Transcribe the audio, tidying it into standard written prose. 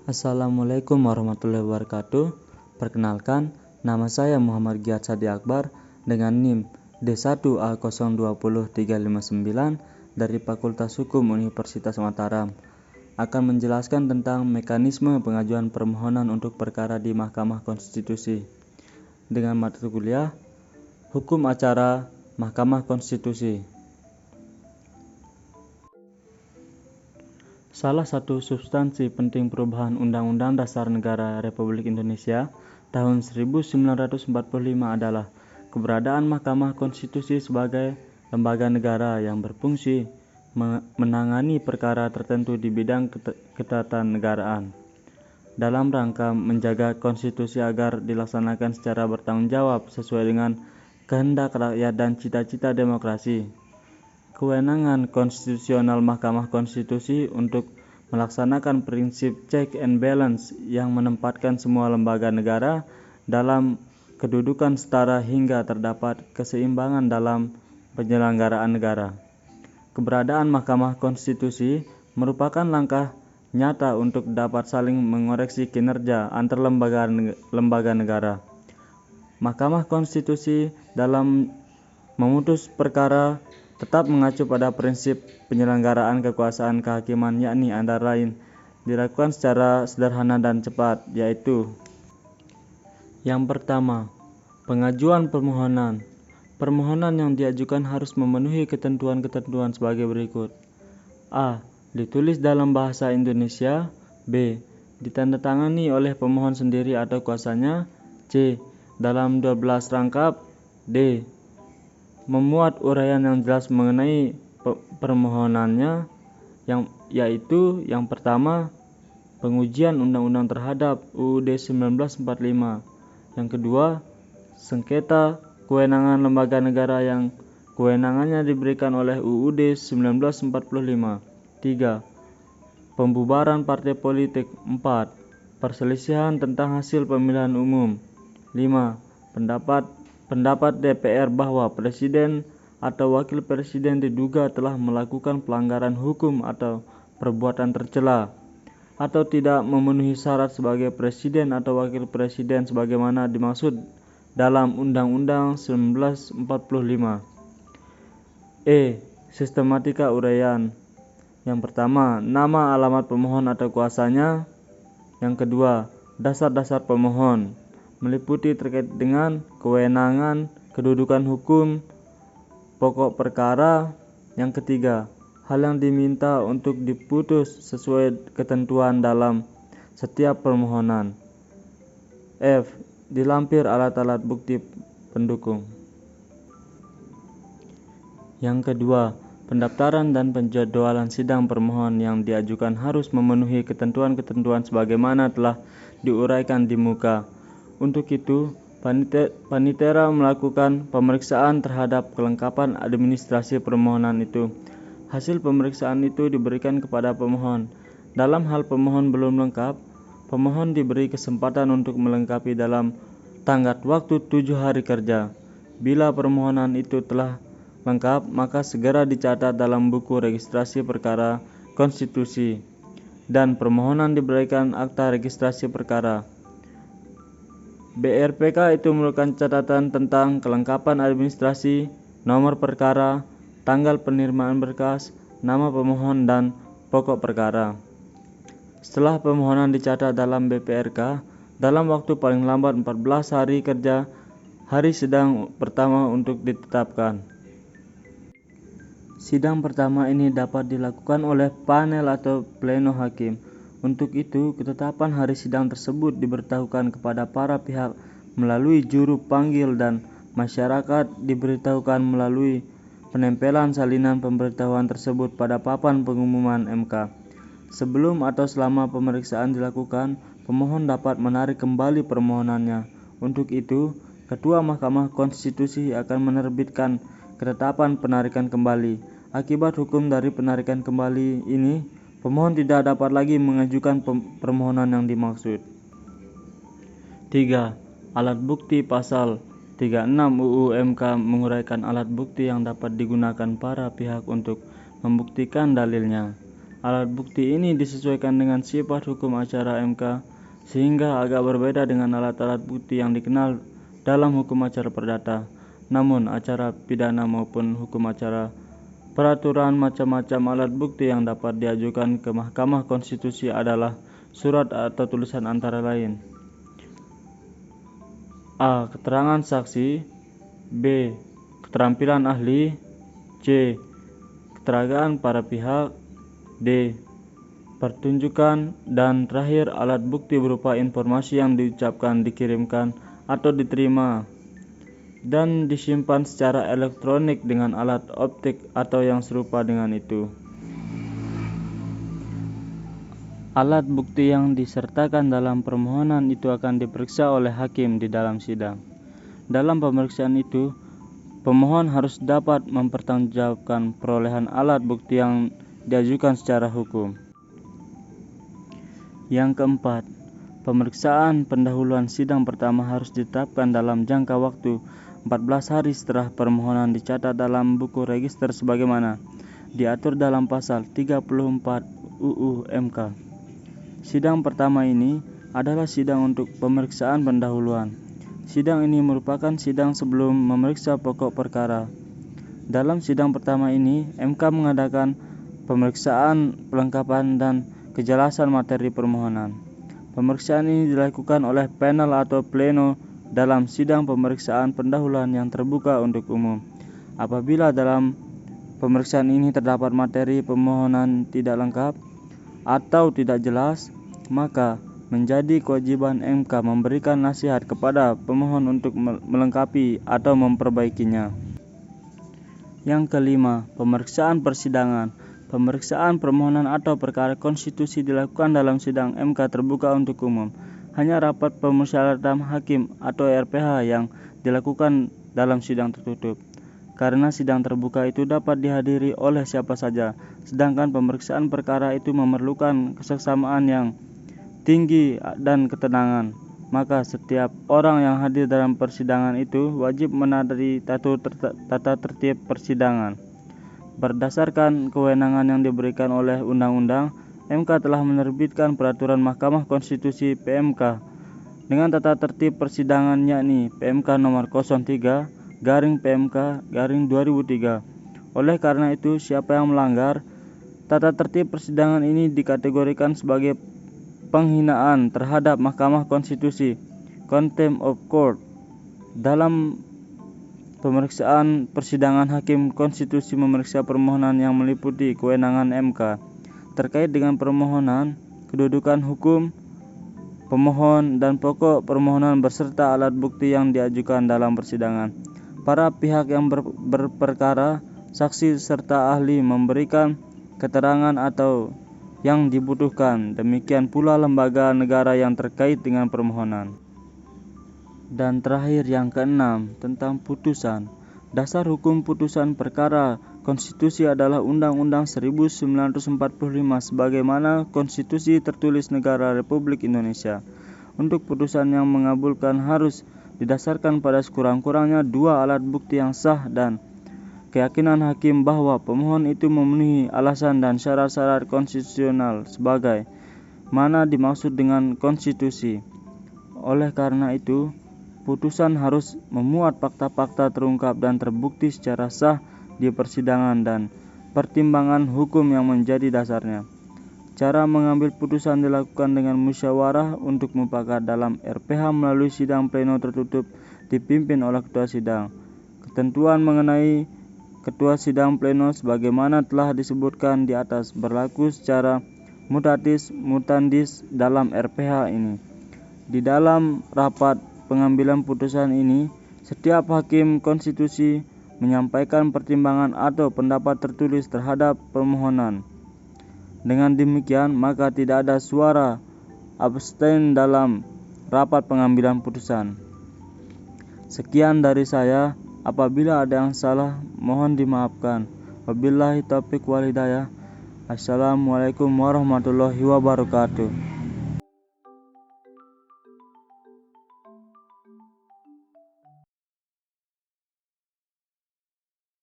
Assalamualaikum warahmatullahi wabarakatuh. Perkenalkan, nama saya Muhammad Giat Sadi Akbar dengan NIM D1A020359 dari Fakultas Hukum Universitas Mataram. Akan menjelaskan tentang mekanisme pengajuan permohonan untuk perkara di Mahkamah Konstitusi dengan mata kuliah Hukum Acara Mahkamah Konstitusi. Salah satu substansi penting perubahan Undang-Undang Dasar Negara Republik Indonesia tahun 1945 adalah keberadaan Mahkamah Konstitusi sebagai lembaga negara yang berfungsi menangani perkara tertentu di bidang ketatanegaraan dalam rangka menjaga konstitusi agar dilaksanakan secara bertanggung jawab sesuai dengan kehendak rakyat dan cita-cita demokrasi. Kewenangan konstitusional Mahkamah Konstitusi untuk melaksanakan prinsip check and balance yang menempatkan semua lembaga negara dalam kedudukan setara hingga terdapat keseimbangan dalam penyelenggaraan negara. Keberadaan Mahkamah Konstitusi merupakan langkah nyata untuk dapat saling mengoreksi kinerja antar lembaga negara. Mahkamah Konstitusi dalam memutus perkara tetap mengacu pada prinsip penyelenggaraan kekuasaan kehakiman, yakni antara lain dilakukan secara sederhana dan cepat, yaitu yang pertama, pengajuan permohonan. Permohonan yang diajukan harus memenuhi ketentuan-ketentuan sebagai berikut. A. Ditulis dalam bahasa Indonesia. B. Ditandatangani oleh pemohon sendiri atau kuasanya. C. Dalam 12 rangkap. D. Memuat uraian yang jelas mengenai permohonannya, yaitu yang pertama, pengujian undang-undang terhadap UUD 1945. Yang kedua, sengketa kewenangan lembaga negara yang kewenangannya diberikan oleh UUD 1945. 3. Pembubaran partai politik. 4. Perselisihan tentang hasil pemilihan umum. 5. Pendapat DPR bahwa presiden atau wakil presiden diduga telah melakukan pelanggaran hukum atau perbuatan tercela atau tidak memenuhi syarat sebagai presiden atau wakil presiden sebagaimana dimaksud dalam Undang-Undang 1945. E. Sistematika uraian. Yang pertama, nama alamat pemohon atau kuasanya. Yang kedua, dasar-dasar pemohon, meliputi terkait dengan kewenangan, kedudukan hukum, pokok perkara. Yang ketiga, hal yang diminta untuk diputus sesuai ketentuan dalam setiap permohonan. F. Dilampir alat-alat bukti pendukung. Yang kedua, pendaftaran dan penjadwalan sidang permohon yang diajukan harus memenuhi ketentuan-ketentuan sebagaimana telah diuraikan di muka. Untuk itu, Panitera melakukan pemeriksaan terhadap kelengkapan administrasi permohonan itu. Hasil pemeriksaan itu diberikan kepada pemohon. Dalam hal pemohon belum lengkap, pemohon diberi kesempatan untuk melengkapi dalam tenggat waktu 7 hari kerja. Bila permohonan itu telah lengkap, maka segera dicatat dalam buku registrasi perkara konstitusi dan permohonan diberikan akta registrasi perkara. BRPK itu merupakan catatan tentang kelengkapan administrasi, nomor perkara, tanggal penerimaan berkas, nama pemohon, dan pokok perkara. Setelah permohonan dicatat dalam BPRK, dalam waktu paling lambat 14 hari kerja, hari sidang pertama untuk ditetapkan. Sidang pertama ini dapat dilakukan oleh panel atau pleno hakim. Untuk itu, ketetapan hari sidang tersebut diberitahukan kepada para pihak melalui juru panggil dan masyarakat diberitahukan melalui penempelan salinan pemberitahuan tersebut pada papan pengumuman MK. Sebelum atau selama pemeriksaan dilakukan, pemohon dapat menarik kembali permohonannya. Untuk itu, Ketua Mahkamah Konstitusi akan menerbitkan ketetapan penarikan kembali. Akibat hukum dari penarikan kembali ini, pemohon tidak dapat lagi mengajukan permohonan yang dimaksud. 3. Alat bukti. Pasal 36 UU MK menguraikan alat bukti yang dapat digunakan para pihak untuk membuktikan dalilnya. Alat bukti ini disesuaikan dengan sifat hukum acara MK sehingga agak berbeda dengan alat-alat bukti yang dikenal dalam hukum acara perdata. Namun, acara pidana maupun hukum acara peraturan macam-macam alat bukti yang dapat diajukan ke Mahkamah Konstitusi adalah surat atau tulisan antara lain: A. Keterangan saksi, B. Keterampilan ahli, C. Keterangan para pihak, D. Pertunjukan, dan terakhir alat bukti berupa informasi yang diucapkan, dikirimkan, atau diterima dan disimpan secara elektronik dengan alat optik atau yang serupa dengan itu. Alat bukti yang disertakan dalam permohonan itu akan diperiksa oleh hakim di dalam sidang. Dalam pemeriksaan itu, pemohon harus dapat mempertanggungjawabkan perolehan alat bukti yang diajukan secara hukum. Yang keempat, pemeriksaan pendahuluan sidang pertama harus ditetapkan dalam jangka waktu 14 hari setelah permohonan dicatat dalam buku register sebagaimana diatur dalam pasal 34 UU MK. Sidang pertama ini adalah sidang untuk pemeriksaan pendahuluan. Sidang ini merupakan sidang sebelum memeriksa pokok perkara. Dalam sidang pertama ini, MK mengadakan pemeriksaan pelengkapan dan kejelasan materi permohonan. Pemeriksaan ini dilakukan oleh panel atau pleno dalam sidang pemeriksaan pendahuluan yang terbuka untuk umum. Apabila dalam pemeriksaan ini terdapat materi permohonan tidak lengkap atau tidak jelas, maka menjadi kewajiban MK memberikan nasihat kepada pemohon untuk melengkapi atau memperbaikinya. Yang kelima, pemeriksaan persidangan. Pemeriksaan permohonan atau perkara konstitusi dilakukan dalam sidang MK terbuka untuk umum. Hanya rapat permusyawaratan hakim atau RPH yang dilakukan dalam sidang tertutup. Karena sidang terbuka itu dapat dihadiri oleh siapa saja, sedangkan pemeriksaan perkara itu memerlukan keseksama yang tinggi dan ketenangan, maka setiap orang yang hadir dalam persidangan itu wajib menaati tata tertib persidangan. Berdasarkan kewenangan yang diberikan oleh undang-undang, MK telah menerbitkan peraturan Mahkamah Konstitusi PMK dengan tata tertib persidangan, yakni PMK nomor 03/PMK/2003. Oleh karena itu, siapa yang melanggar tata tertib persidangan ini dikategorikan sebagai penghinaan terhadap Mahkamah Konstitusi, contempt of court. Dalam pemeriksaan persidangan, hakim konstitusi memeriksa permohonan yang meliputi kewenangan MK terkait dengan permohonan, kedudukan hukum pemohon, dan pokok permohonan beserta alat bukti yang diajukan dalam persidangan. Para pihak yang berperkara, saksi serta ahli memberikan keterangan atau yang dibutuhkan. Demikian pula lembaga negara yang terkait dengan permohonan. Dan terakhir, yang keenam, tentang putusan. Dasar hukum putusan perkara konstitusi adalah Undang-Undang 1945 sebagaimana konstitusi tertulis negara Republik Indonesia. Untuk putusan yang mengabulkan harus didasarkan pada sekurang-kurangnya 2 alat bukti yang sah dan keyakinan hakim bahwa pemohon itu memenuhi alasan dan syarat-syarat konstitusional sebagai mana dimaksud dengan konstitusi. Oleh karena itu, putusan harus memuat fakta-fakta terungkap dan terbukti secara sah di persidangan dan pertimbangan hukum yang menjadi dasarnya. Cara mengambil putusan dilakukan dengan musyawarah untuk mufakat dalam RPH melalui sidang pleno tertutup dipimpin oleh ketua sidang. Ketentuan mengenai ketua sidang pleno sebagaimana telah disebutkan di atas berlaku secara mutatis mutandis dalam RPH ini. Di dalam rapat pengambilan putusan ini, setiap hakim konstitusi menyampaikan pertimbangan atau pendapat tertulis terhadap permohonan. Dengan demikian, maka tidak ada suara abstain dalam rapat pengambilan putusan. Sekian dari saya. Apabila ada yang salah, mohon dimaafkan. Wabillahi taufiq wal hidayah. Assalamualaikum warahmatullahi wabarakatuh.